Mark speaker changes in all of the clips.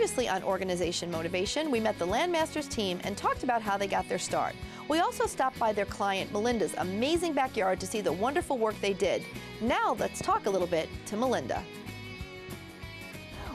Speaker 1: Previously on Organization Motivation, we met the Landmasters team and talked about how they got their start. We also stopped by their client Melinda's amazing backyard to see the wonderful work they did. Now let's talk a little bit to Melinda.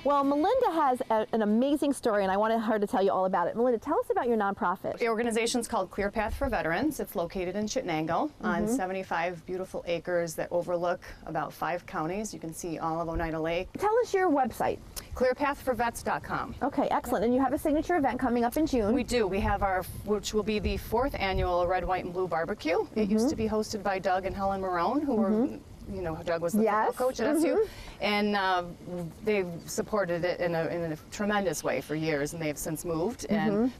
Speaker 1: Well, Melinda has an amazing story, and I wanted her to tell you all about it. Melinda, tell us about your nonprofit.
Speaker 2: The organization's called Clear Path for Veterans. It's located in Chittenango on 75 beautiful acres that overlook about 5 counties. You can see all of Oneida Lake.
Speaker 1: Tell us your website.
Speaker 2: clearpathforvets.com.
Speaker 1: Okay, excellent. And you have a signature event coming up in June.
Speaker 2: We do. We have our, which will be the 4th annual Red, White, and Blue Barbecue. It used to be hosted by Doug and Helen Marone, who were, you know, Doug was the football coach at SU, and they've supported it in a tremendous way for years, and they've since moved.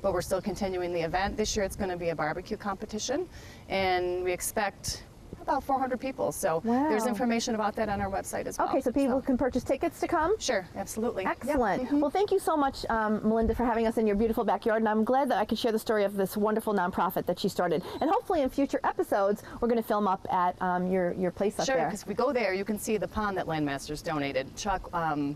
Speaker 2: But we're still continuing the event. This year it's going to be a barbecue competition, and we expect about 400 people. So there's information about that on our website as well.
Speaker 1: Okay, so people can purchase tickets to come?
Speaker 2: Sure, absolutely.
Speaker 1: Excellent. Well, thank you so much, Melinda, for having us in your beautiful backyard, and I'm glad that I could share the story of this wonderful nonprofit that she started. And hopefully in future episodes, we're going to film up at your place up there.
Speaker 2: Sure, because if we go there, you can see the pond that Landmasters donated. Chuck, I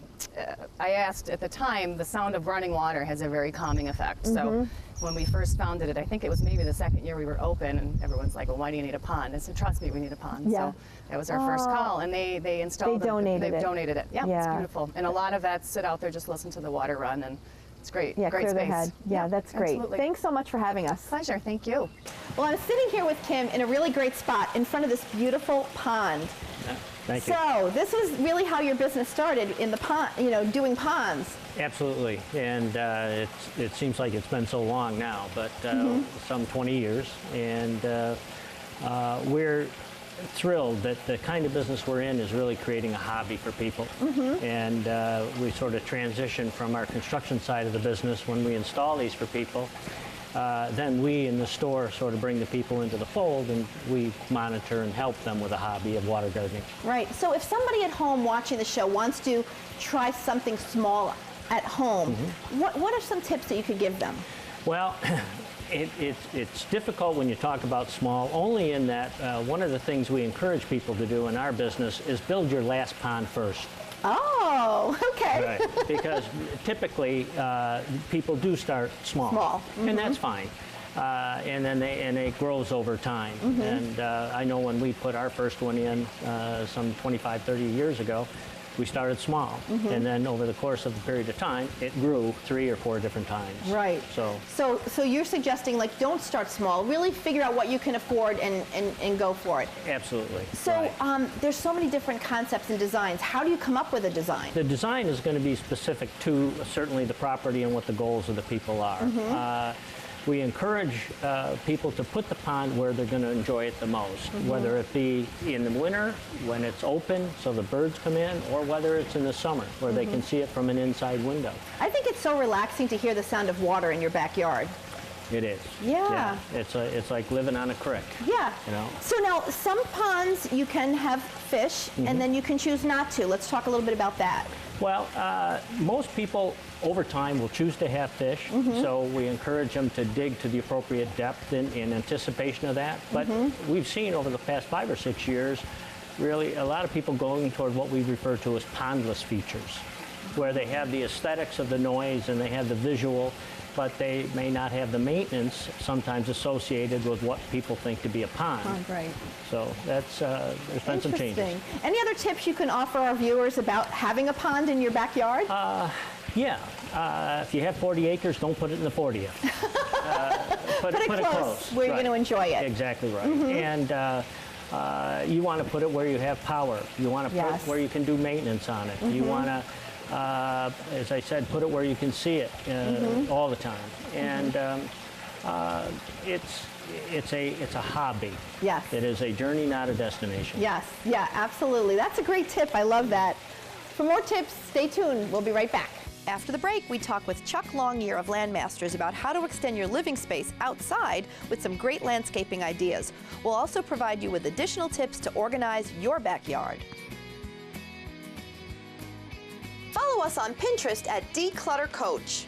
Speaker 2: asked at the time, the sound of running water has a very calming effect. So when we first founded it, I think it was maybe the 2nd year we were open, and everyone's like, well, why do you need a pond? I said, trust me, we need a pond. So that was our first call, and they installed
Speaker 1: They've donated it.
Speaker 2: Yeah, it's beautiful. And a lot of vets sit out there, just listen to the water run, and it's great.
Speaker 1: Yeah,
Speaker 2: great
Speaker 1: clear
Speaker 2: space.
Speaker 1: their head. Yeah, that's great.
Speaker 2: Absolutely.
Speaker 1: Thanks so much for having us.
Speaker 2: Pleasure, thank you.
Speaker 1: Well, I'm sitting here with Kim in a really great spot in front of this beautiful pond.
Speaker 3: Thank you.
Speaker 1: So this was really how your business started, in the pond, you know, doing ponds.
Speaker 3: Absolutely, and it seems like it's been so long now, but some 20 years, and we're thrilled that the kind of business we're in is really creating a hobby for people. And we sort of transition from our construction side of the business when we install these for people. Then we in the store sort of bring the people into the fold, and we monitor and help them with a hobby of water gardening.
Speaker 1: Right. So if somebody at home watching the show wants to try something small at home, what are some tips that you could give them?
Speaker 3: Well, it's difficult when you talk about small, only in that one of the things we encourage people to do in our business is build your last pond first.
Speaker 1: Oh, okay.
Speaker 3: Right, because typically people do start small. And that's fine. And then it grows over time. And I know when we put our first one in some 25, 30 years ago, we started small, and then over the course of a period of time, it grew 3 or 4 different times.
Speaker 1: Right. So you're suggesting, like, don't start small. Really figure out what you can afford and go for it.
Speaker 3: Absolutely.
Speaker 1: So there's so many different concepts and designs. How do you come up with a design?
Speaker 3: The design is going to be specific to certainly the property and what the goals of the people are. We encourage people to put the pond where they're going to enjoy it the most, whether it be in the winter when it's open so the birds come in, or whether it's in the summer where they can see it from an inside window.
Speaker 1: I think it's so relaxing to hear the sound of water in your backyard.
Speaker 3: It is.
Speaker 1: Yeah.
Speaker 3: It's like living on a creek.
Speaker 1: Yeah.
Speaker 3: You know?
Speaker 1: So now, some ponds you can have fish, and then you can choose not to. Let's talk a little bit about that.
Speaker 3: Well, most people over time will choose to have fish, so we encourage them to dig to the appropriate depth in anticipation of that. But we've seen over the past 5 or 6 years, really a lot of people going toward what we refer to as pondless features, where they have the aesthetics of the noise and they have the visual, but they may not have the maintenance sometimes associated with what people think to be a pond.
Speaker 1: Right.
Speaker 3: So that's, there's been some changes.
Speaker 1: Any other tips you can offer our viewers about having a pond in your backyard?
Speaker 3: Yeah. If you have 40 acres, don't put it in the 40th. Put it close
Speaker 1: where you're going to enjoy it.
Speaker 3: Exactly right. And you want to put it where you have power. You want to put it where you can do maintenance on it. You want to, as I said, put it where you can see it all the time. And it's a hobby.
Speaker 1: Yes.
Speaker 3: It is a journey, not a destination.
Speaker 1: Yes. Yeah, absolutely. That's a great tip. I love that. For more tips, stay tuned. We'll be right back. After the break, we talk with Chuck Longyear of Landmasters about how to extend your living space outside with some great landscaping ideas. We'll also provide you with additional tips to organize your backyard. Follow us on Pinterest at Declutter Coach.